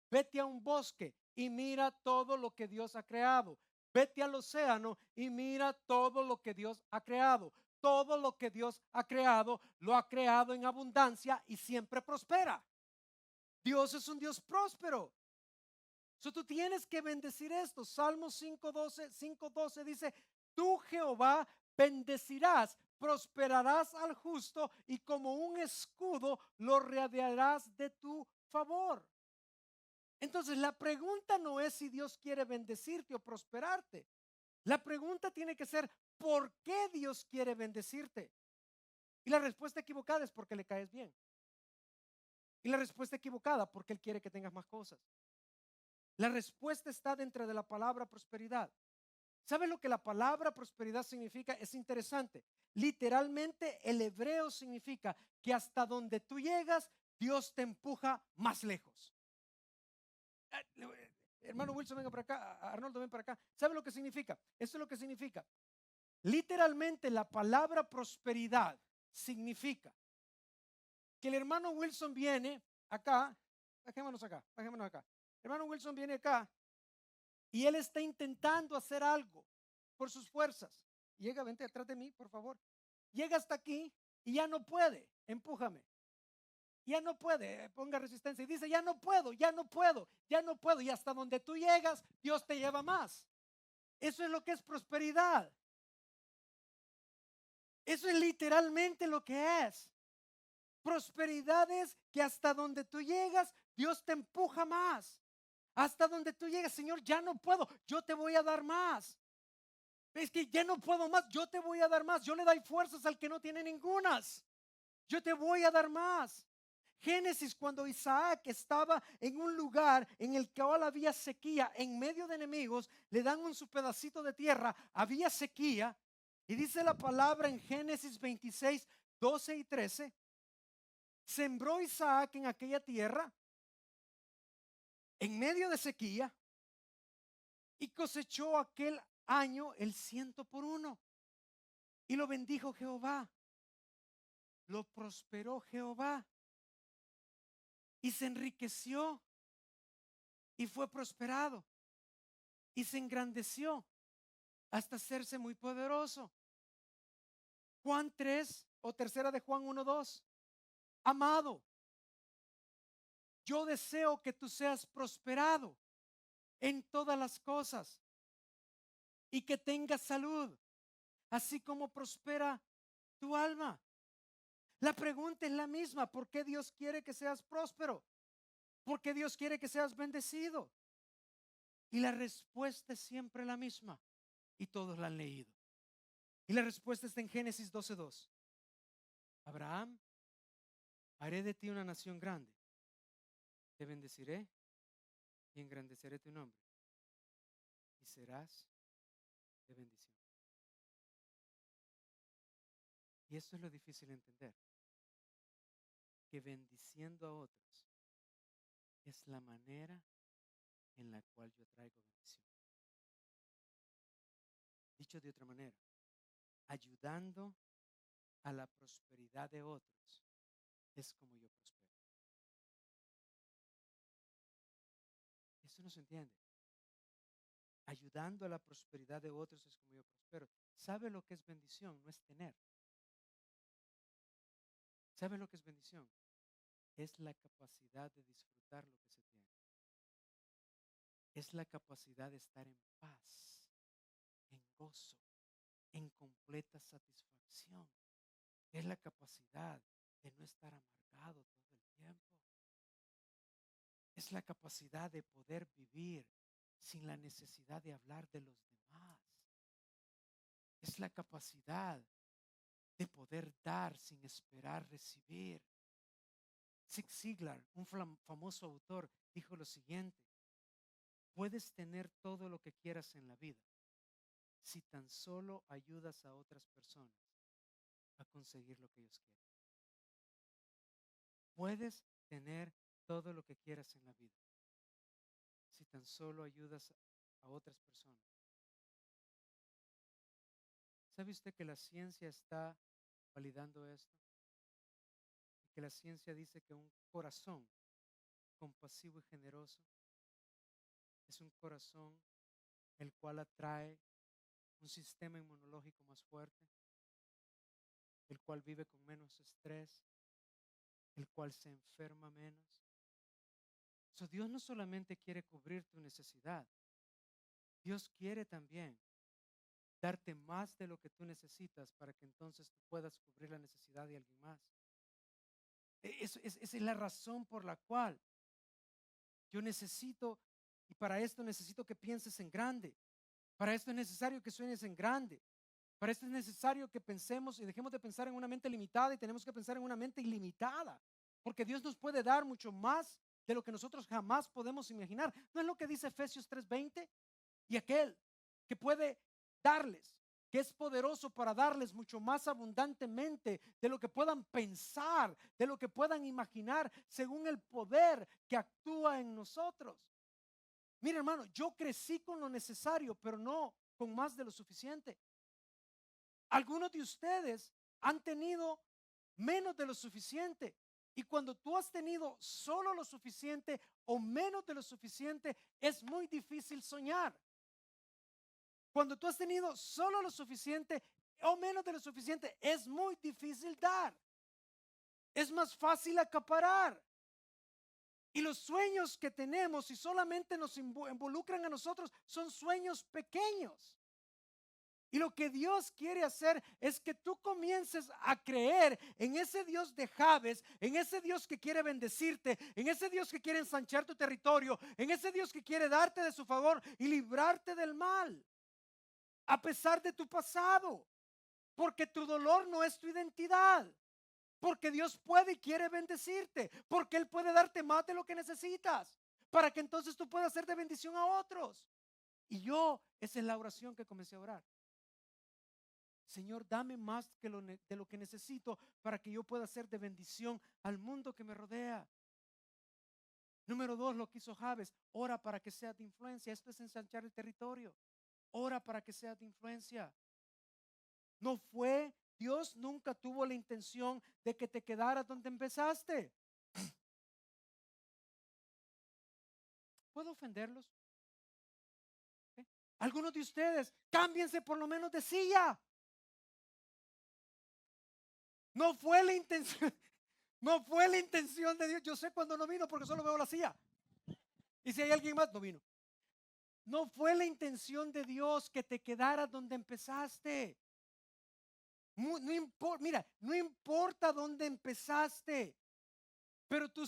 Vete a un bosque y mira todo lo que Dios ha creado. Vete al océano y mira todo lo que Dios ha creado. Todo lo que Dios ha creado, lo ha creado en abundancia y siempre prospera. Dios es un Dios próspero. Tú tienes que bendecir esto. Salmo 5:12 dice, tú Jehová bendecirás, prosperarás al justo y como un escudo lo rodearás de tu favor. Entonces la pregunta no es si Dios quiere bendecirte o prosperarte. La pregunta tiene que ser, ¿por qué Dios quiere bendecirte? Y la respuesta equivocada es porque le caes bien. Y la respuesta equivocada porque Él quiere que tengas más cosas. La respuesta está dentro de la palabra prosperidad. ¿Sabe lo que la palabra prosperidad significa? Es interesante. Literalmente el hebreo significa que hasta donde tú llegas, Dios te empuja más lejos. Hermano Wilson, venga para acá. Arnoldo, ven para acá. ¿Sabe lo que significa? Eso es lo que significa. Literalmente la palabra prosperidad significa que el hermano Wilson viene acá. Bajémonos acá. Hermano Wilson viene acá y él está intentando hacer algo por sus fuerzas. Llega, vente atrás de mí, por favor. Llega hasta aquí y ya no puede. Empújame. Ya no puede, ponga resistencia y dice, ya no puedo. Y hasta donde tú llegas, Dios te lleva más. Eso es lo que es prosperidad. Eso es literalmente lo que es. Prosperidad es que hasta donde tú llegas, Dios te empuja más. Hasta donde tú llegas, Señor, ya no puedo, yo te voy a dar más. Es que ya no puedo más, yo te voy a dar más. Yo le doy fuerzas al que no tiene ningunas. Yo te voy a dar más. Génesis, cuando Isaac estaba en un lugar en el que ahora había sequía, en medio de enemigos, le dan su pedacito de tierra, había sequía, y dice la palabra en Génesis 26:12 y 13, sembró Isaac en aquella tierra, en medio de sequía, y cosechó aquel año el 100 por 1, y lo bendijo Jehová, lo prosperó Jehová, y se enriqueció, y fue prosperado, y se engrandeció hasta hacerse muy poderoso. Juan 3 o tercera de Juan 1:2. Amado, yo deseo que tú seas prosperado en todas las cosas y que tengas salud, así como prospera tu alma. La pregunta es la misma: ¿por qué Dios quiere que seas próspero? ¿Por qué Dios quiere que seas bendecido? Y la respuesta es siempre la misma, y todos la han leído. Y la respuesta está en Génesis 12:2. Abraham, haré de ti una nación grande, te bendeciré y engrandeceré tu nombre, y serás de bendición. Y esto es lo difícil de entender, que bendiciendo a otros es la manera en la cual yo traigo bendición. Dicho de otra manera, ayudando a la prosperidad de otros es como yo prospero. Eso no se entiende. Ayudando a la prosperidad de otros es como yo prospero. ¿Sabe lo que es bendición? No es tener. ¿Sabe lo que es bendición? es la capacidad de disfrutar lo que se tiene. Es la capacidad de estar en paz, en gozo, en completa satisfacción. Es la capacidad de no estar amargado todo el tiempo. Es la capacidad de poder vivir sin la necesidad de hablar de los demás. Es la capacidad de poder dar sin esperar recibir. Zig Ziglar, un famoso autor, dijo lo siguiente: puedes tener todo lo que quieras en la vida si tan solo ayudas a otras personas a conseguir lo que ellos quieren. Puedes tener todo lo que quieras en la vida si tan solo ayudas a otras personas. ¿Sabe usted que la ciencia está validando esto? Y que la ciencia dice que un corazón compasivo y generoso es un corazón el cual atrae un sistema inmunológico más fuerte, el cual vive con menos estrés, el cual se enferma menos. Dios no solamente quiere cubrir tu necesidad, Dios quiere también darte más de lo que tú necesitas para que entonces tú puedas cubrir la necesidad de alguien más. Esa es la razón por la cual yo necesito, y para esto necesito que pienses en grande. Para esto es necesario que sueñes en grande. Para esto es necesario que pensemos y dejemos de pensar en una mente limitada y tenemos que pensar en una mente ilimitada. Porque Dios nos puede dar mucho más de lo que nosotros jamás podemos imaginar. ¿No es lo que dice Efesios 3:20? Y aquel que puede darles, que es poderoso para darles mucho más abundantemente de lo que puedan pensar, de lo que puedan imaginar, según el poder que actúa en nosotros. Mire, hermano, yo crecí con lo necesario, pero no con más de lo suficiente. Algunos de ustedes han tenido menos de lo suficiente. Y cuando tú has tenido solo lo suficiente o menos de lo suficiente, es muy difícil soñar. Cuando tú has tenido solo lo suficiente o menos de lo suficiente, es muy difícil dar. Es más fácil acaparar. Y los sueños que tenemos, si solamente nos involucran a nosotros, son sueños pequeños. Y lo que Dios quiere hacer es que tú comiences a creer en ese Dios de Jabes, en ese Dios que quiere bendecirte, en ese Dios que quiere ensanchar tu territorio, en ese Dios que quiere darte de su favor y librarte del mal, a pesar de tu pasado, porque tu dolor no es tu identidad, porque Dios puede y quiere bendecirte, porque Él puede darte más de lo que necesitas, para que entonces tú puedas ser de bendición a otros. Y esa es la oración que comencé a orar. Señor, dame más de lo que necesito para que yo pueda ser de bendición al mundo que me rodea. Número 2, lo que hizo Jabes: ora para que sea de influencia. Esto es ensanchar el territorio. Ora para que sea de influencia. Dios nunca tuvo la intención de que te quedaras donde empezaste. ¿Puedo ofenderlos? ¿Eh? Algunos de ustedes, cámbiense por lo menos de silla. No fue la intención, no fue la intención de Dios. Yo sé cuando no vino porque solo veo la silla. Y si hay alguien más, no vino. No fue la intención de Dios que te quedaras donde empezaste. No importa, mira, no importa dónde empezaste, pero tú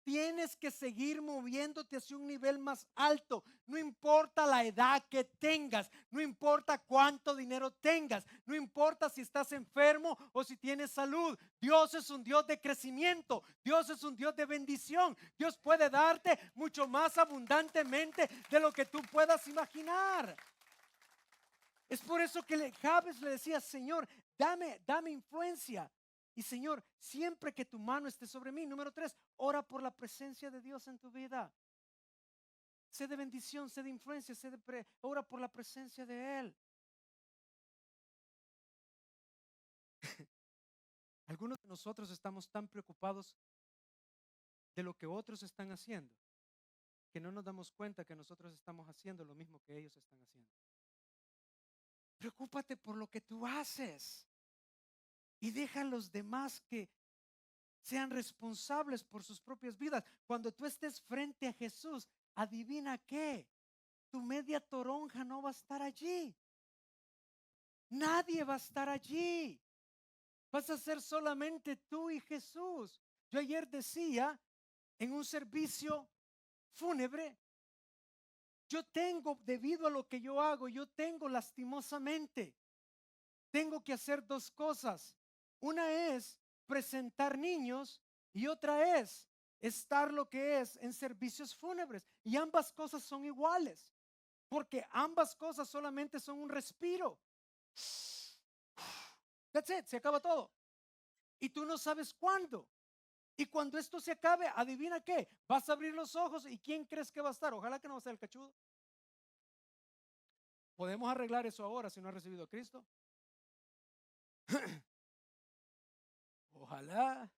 tienes que seguir moviéndote hacia un nivel más alto. No importa la edad que tengas, no importa cuánto dinero tengas, no importa si estás enfermo o si tienes salud. Dios es un Dios de crecimiento, Dios es un Dios de bendición. Dios puede darte mucho más abundantemente de lo que tú puedas imaginar. Es por eso que Jabes le decía: Señor, dame influencia. Y Señor, siempre que tu mano esté sobre mí. Número 3, ora por la presencia de Dios en tu vida. Sé de bendición, sé de influencia, ora por la presencia de Él. Algunos de nosotros estamos tan preocupados de lo que otros están haciendo que no nos damos cuenta que nosotros estamos haciendo lo mismo que ellos están haciendo. Preocúpate por lo que tú haces y deja a los demás que sean responsables por sus propias vidas. Cuando tú estés frente a Jesús, adivina qué, tu media toronja no va a estar allí. Nadie va a estar allí. Vas a ser solamente tú y Jesús. Yo ayer decía en un servicio fúnebre, yo tengo, debido a lo que yo hago, yo tengo lastimosamente, tengo que hacer dos cosas. Una es presentar niños y otra es estar lo que es en servicios fúnebres. Y ambas cosas son iguales, porque ambas cosas solamente son un respiro. That's it, se acaba todo. Y tú no sabes cuándo. Y cuando esto se acabe, adivina qué, vas a abrir los ojos y ¿quién crees que va a estar? Ojalá que no va a ser el cachudo. Podemos arreglar eso ahora si no has recibido a Cristo. Ojalá.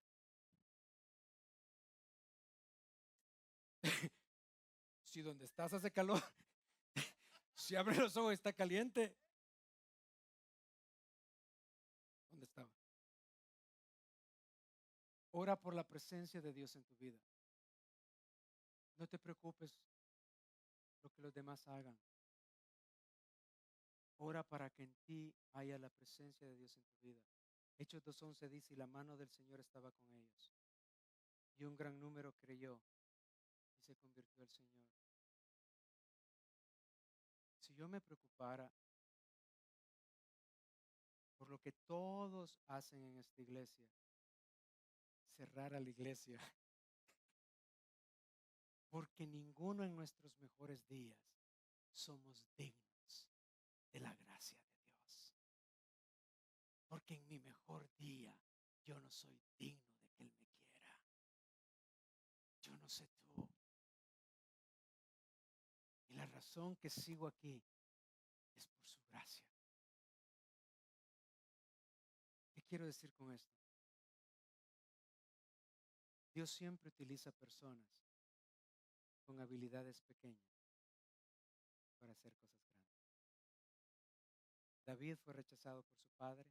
Si donde estás hace calor, si abre los ojos está caliente. ¿Dónde estaba? Ora por la presencia de Dios en tu vida. No te preocupes lo que los demás hagan. Ora para que en ti haya la presencia de Dios en tu vida. Hechos 2:11 dice, y la mano del Señor estaba con ellos. Y un gran número creyó y se convirtió al Señor. Si yo me preocupara por lo que todos hacen en esta iglesia, cerrar a la iglesia, porque ninguno en nuestros mejores días somos dignos de la gracia de Dios. Porque en mi mejor día yo no soy digno de que Él me quiera. Yo no sé tú. Y la razón que sigo aquí es por su gracia. ¿Qué quiero decir con esto? Dios siempre utiliza personas con habilidades pequeñas para hacer cosas grandes. David fue rechazado por su padre.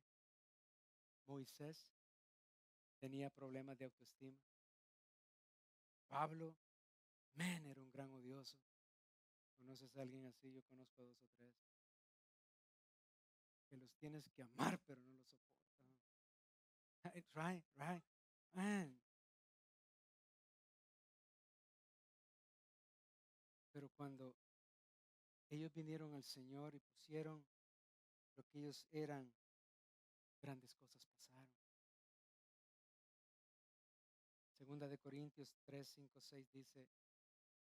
Moisés tenía problemas de autoestima. Pablo, era un gran odioso. ¿Conoces a alguien así? Yo conozco a dos o tres. Que los tienes que amar, pero no los soportan. Right, man. Pero cuando ellos vinieron al Señor y pusieron lo que ellos eran, grandes cosas pasaron. Segunda de Corintios 3, 5, 6 dice,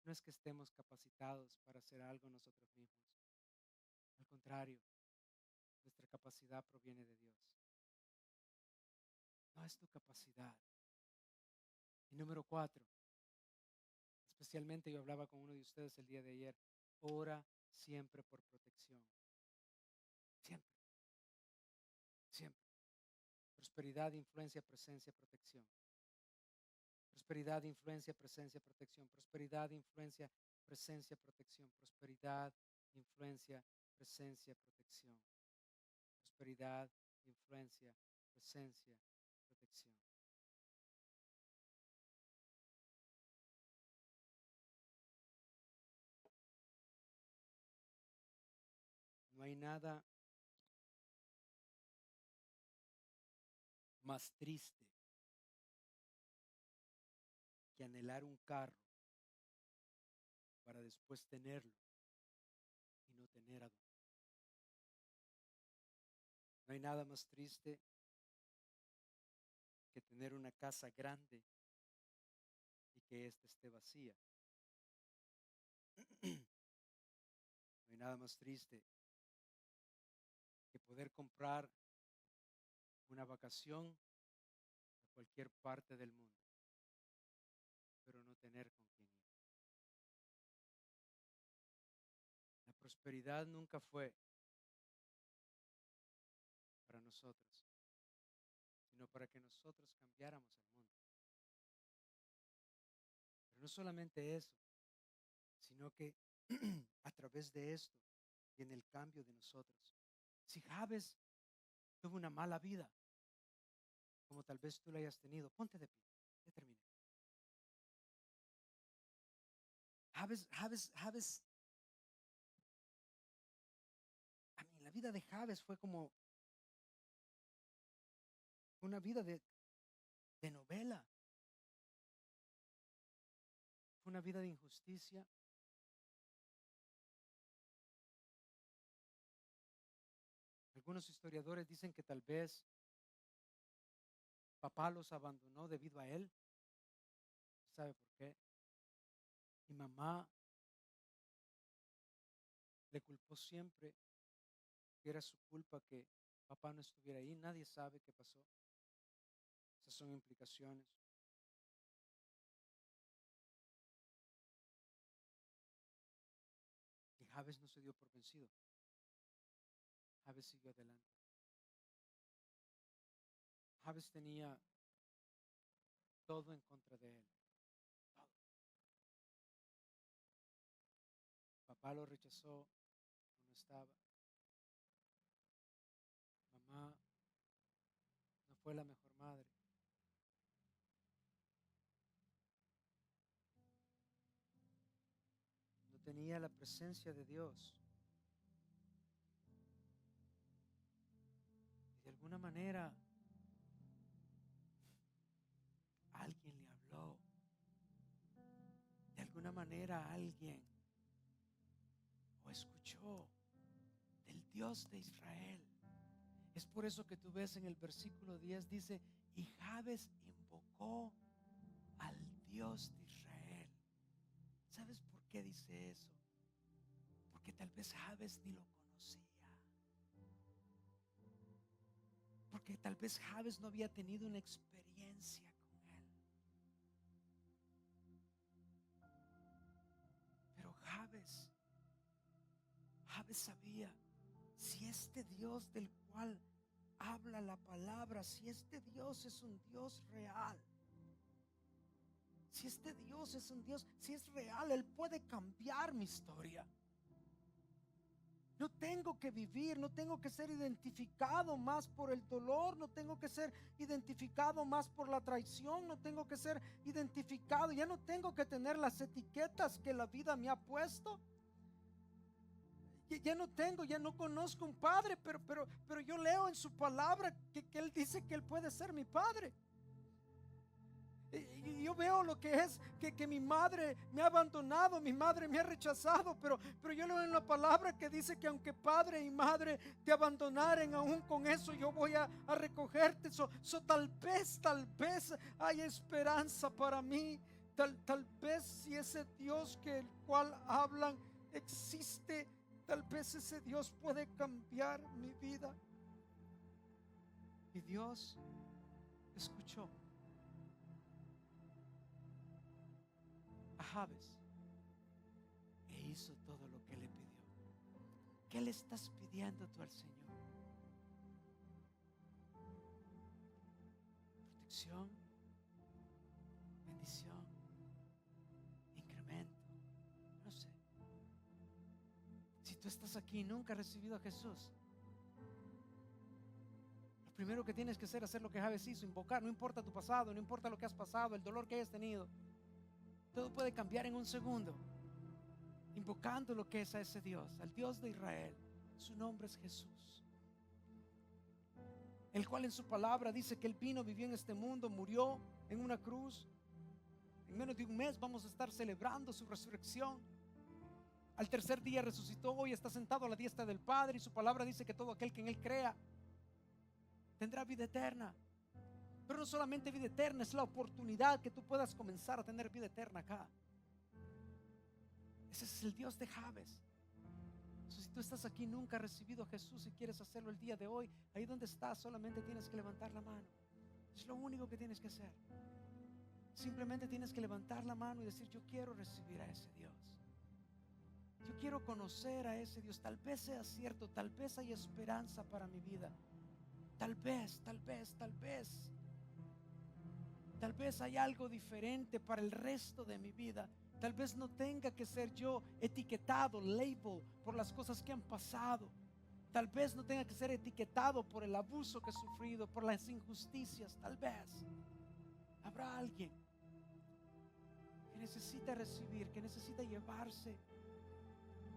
no es que estemos capacitados para hacer algo nosotros mismos. Al contrario, nuestra capacidad proviene de Dios. No es tu capacidad. Y número 4, especialmente yo hablaba con uno de ustedes el día de ayer, ora siempre por protección. Siempre, siempre. Prosperidad, influencia, presencia, protección. Prosperidad, influencia, presencia, protección. Prosperidad, influencia, presencia, protección. Prosperidad, influencia, presencia, protección. Prosperidad, influencia, presencia, protección. No hay nada más triste que anhelar un carro para después tenerlo y no tener a dónde. No hay nada más triste que tener una casa grande y que ésta esté vacía. No hay nada más triste que poder comprar una vacación a cualquier parte del mundo, pero no tener con quién ir. La prosperidad nunca fue para nosotros, sino para que nosotros cambiáramos el mundo. Pero no solamente eso, sino que a través de esto viene el cambio de nosotros. Si Jabes tuvo una mala vida, como tal vez tú la hayas tenido, ponte de pie. Ya terminé. Jabes, la vida de Jabes fue como una vida de novela, fue una vida de injusticia. Algunos historiadores dicen que tal vez papá los abandonó debido a él. ¿Sabe por qué? Y mamá le culpó siempre que era su culpa que papá no estuviera ahí. Nadie sabe qué pasó. Esas son implicaciones. Y Jabes no se dio por vencido. Jabes siguió adelante. Jabes tenía todo en contra de él. Todo. Papá lo rechazó, no estaba. Mamá no fue la mejor madre. No tenía la presencia de Dios. Y de alguna manera alguien le habló. De alguna manera alguien o escuchó del Dios de Israel. Es por eso que tú ves en el versículo 10 dice, y Jabes invocó al Dios de Israel. ¿Sabes por qué dice eso? Porque tal vez Jabes ni lo conocía. Porque tal vez Jabes no había tenido una experiencia con él. Pero Jabes sabía, si este Dios del cual habla la palabra, si este Dios es un Dios real, si este Dios es un Dios, si es real, Él puede cambiar mi historia. No tengo que vivir, no tengo que ser identificado más por el dolor, no tengo que ser identificado más por la traición, no tengo que ser identificado, ya no tengo que tener las etiquetas que la vida me ha puesto. Ya no tengo, ya no conozco un padre, pero yo leo en su palabra que Él dice que Él puede ser mi padre. Y yo veo lo que es que mi madre me ha abandonado, mi madre me ha rechazado, pero yo leo en la palabra que dice que aunque padre y madre te abandonaren, aún con eso yo voy a recogerte. Tal vez hay esperanza para mí. Tal vez si ese Dios que el cual hablan existe, tal vez ese Dios puede cambiar mi vida. Y Dios escuchó a Jabes e hizo todo lo que le pidió. ¿Qué le estás pidiendo tú al Señor? Protección, bendición, incremento, no sé. Si tú estás aquí y nunca has recibido a Jesús, lo primero que tienes que hacer es hacer lo que Jabes hizo, invocar. No importa tu pasado, no importa lo que has pasado, el dolor que hayas tenido, todo puede cambiar en un segundo, invocando lo que es a ese Dios, al Dios de Israel. Su nombre es Jesús, el cual en su palabra dice que Él vino, vivió en este mundo, murió en una cruz. En menos de un mes vamos a estar celebrando su resurrección. Al tercer día resucitó, hoy está sentado a la diestra del Padre, y su palabra dice que todo aquel que en Él crea tendrá vida eterna. Pero no solamente vida eterna, es la oportunidad que tú puedas comenzar a tener vida eterna acá. Ese es el Dios de Jabes. Si tú estás aquí, nunca has recibido a Jesús y quieres hacerlo el día de hoy, ahí donde estás solamente tienes que levantar la mano. Es lo único que tienes que hacer. Simplemente tienes que levantar la mano y decir: yo quiero recibir a ese Dios, yo quiero conocer a ese Dios. Tal vez sea cierto, tal vez hay esperanza para mi vida. Tal vez hay algo diferente para el resto de mi vida. Tal vez no tenga que ser yo etiquetado, label, por las cosas que han pasado. Tal vez no tenga que ser etiquetado por el abuso que he sufrido, por las injusticias. Tal vez. Habrá alguien que necesita recibir, que necesita llevarse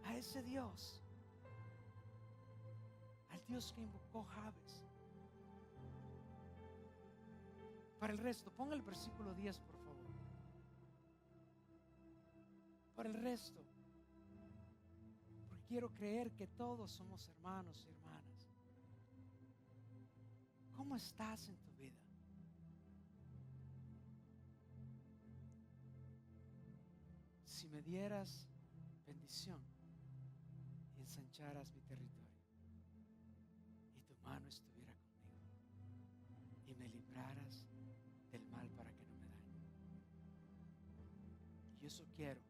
a ese Dios, al Dios que invocó Jabes. Para el resto, ponga el versículo 10, por favor. Para el resto, porque quiero creer que todos somos hermanos y hermanas. ¿Cómo estás en tu vida? Si me dieras bendición y ensancharas mi territorio, y tu mano estuviera conmigo, y me libraras del mal para que no me dañe. Y eso quiero,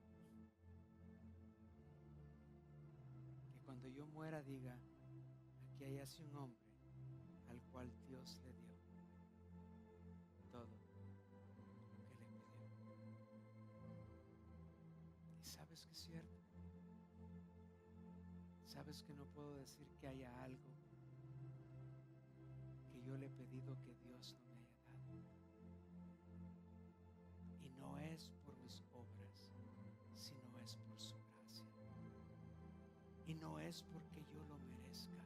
que cuando yo muera diga: aquí hay así un hombre al cual Dios le dio todo lo que le pidió. Y sabes que es cierto. Sabes que no puedo decir que haya algo que yo le he pedido que Dios no me haya dado. Y no es por mis obras, sino es por su gracia. Y no es porque yo lo merezca,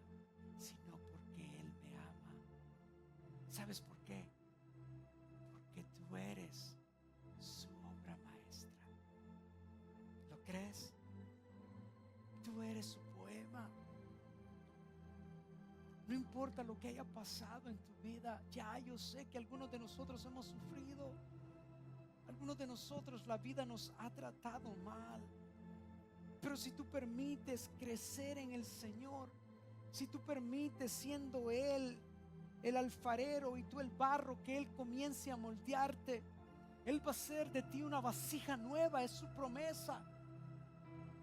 sino porque Él me ama. ¿Sabes por qué? Porque tú eres su obra maestra. ¿Lo crees? Tú eres su poema. No importa lo que haya pasado en tu vida, ya yo sé que algunos de nosotros hemos sufrido. Algunos de nosotros la vida nos ha tratado mal. Pero si tú permites crecer en el Señor, si tú permites, siendo Él el alfarero y tú el barro, que Él comience a moldearte, Él va a hacer de ti una vasija nueva. Es su promesa.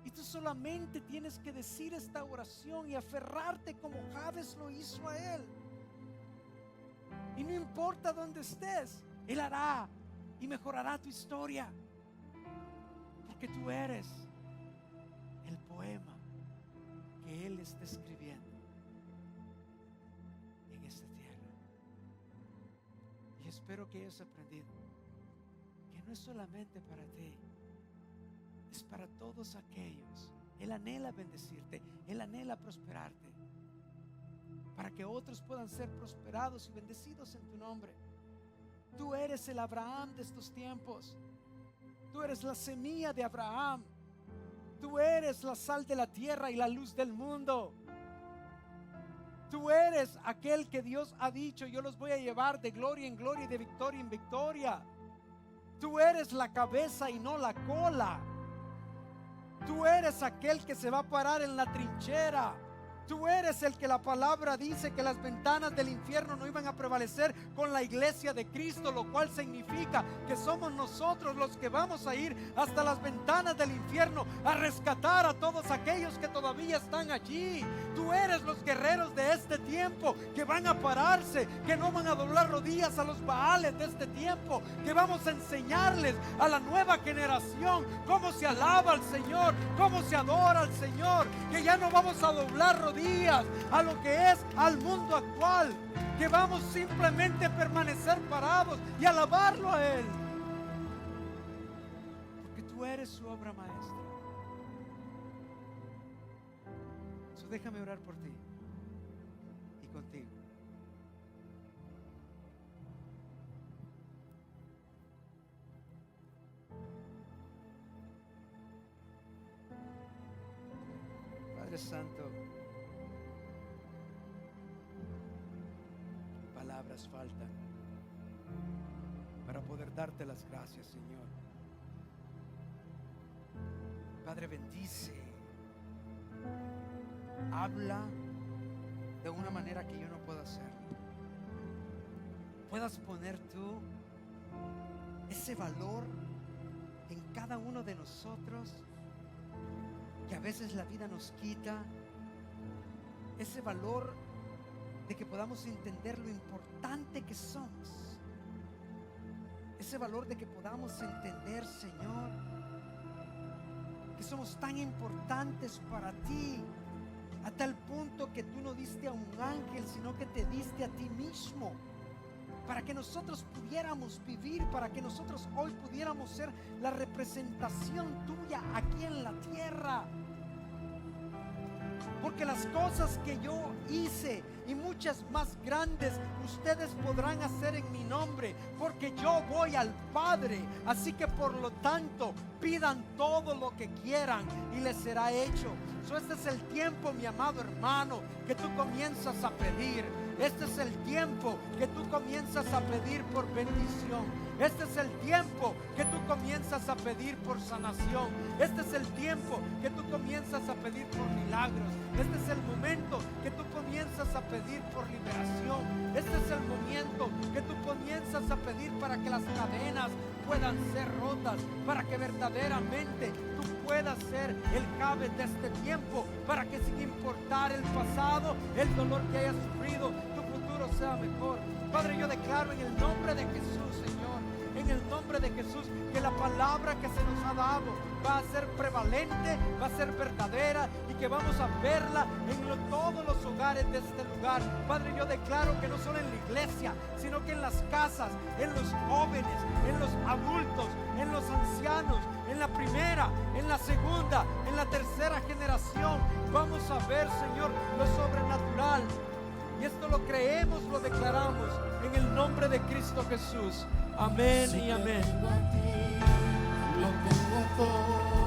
Y tú solamente tienes que decir esta oración y aferrarte como Jabes lo hizo a Él. Y no importa dónde estés, Él hará y mejorará tu historia, porque tú eres el poema que Él está escribiendo en esta tierra. Y espero que hayas aprendido que no es solamente para ti, es para todos aquellos. Él anhela bendecirte, Él anhela prosperarte, para que otros puedan ser prosperados y bendecidos en tu nombre. Tú eres el Abraham de estos tiempos. Tú eres la semilla de Abraham. Tú eres la sal de la tierra y la luz del mundo. Tú eres aquel que Dios ha dicho: yo los voy a llevar de gloria en gloria y de victoria en victoria. Tú eres la cabeza y no la cola. Tú eres aquel que se va a parar en la trinchera. Tú eres el que la palabra dice que las ventanas del infierno no iban a prevalecer con la iglesia de Cristo, lo cual significa que somos nosotros los que vamos a ir hasta las ventanas del infierno a rescatar a todos aquellos que todavía están allí. Tú eres los guerreros de este tiempo que van a pararse, que no van a doblar rodillas a los baales de este tiempo, que vamos a enseñarles a la nueva generación cómo se alaba al Señor, cómo se adora al Señor, que ya no vamos a doblar rodillas a lo que es al mundo actual, que vamos simplemente a permanecer parados y alabarlo a Él, porque tú eres su obra maestra. So, déjame orar por ti y contigo. Padre Santo, palabras faltan para poder darte las gracias, Señor. Padre, bendice, habla de una manera que yo no puedo hacerlo. Puedas poner tú ese valor en cada uno de nosotros que a veces la vida nos quita, ese valor de que podamos entender lo importante que somos, ese valor de que podamos entender, Señor, que somos tan importantes para ti, a tal punto que tú no diste a un ángel, sino que te diste a ti mismo. para que nosotros pudiéramos vivir, para que nosotros hoy pudiéramos ser la representación tuya aquí en la tierra. Porque las cosas que yo hice y muchas más grandes ustedes podrán hacer en mi nombre, porque yo voy al Padre. Así que por lo tanto pidan todo lo que quieran y les será hecho. Este es el tiempo, mi amado hermano, que tú comienzas a pedir. Este es el tiempo que tú comienzas a pedir por bendición. Este es el tiempo que tú comienzas a pedir por sanación. Este es el tiempo que tú comienzas a pedir por milagros. Este es el momento que tú comienzas a pedir por liberación. Este es el momento que tú comienzas a pedir para que las cadenas puedan ser rotas, para que verdaderamente tú puedas ser el cabe de este tiempo, para que sin importar el pasado, el dolor que hayas sufrido, tu futuro sea mejor. Padre, yo declaro en el nombre de Jesús, Señor, en el nombre de Jesús, que la palabra que se nos ha dado va a ser prevalente, va a ser verdadera, y que vamos a verla en todos los hogares de este lugar. Padre, yo declaro que no solo en la iglesia, sino que en las casas, en los jóvenes, en los adultos, en los ancianos, en la primera, en la segunda, en la tercera generación, vamos a ver, Señor, lo sobrenatural. Y esto lo creemos, lo declaramos en el nombre de Cristo Jesús. Amén y amén. Lo tengo todo.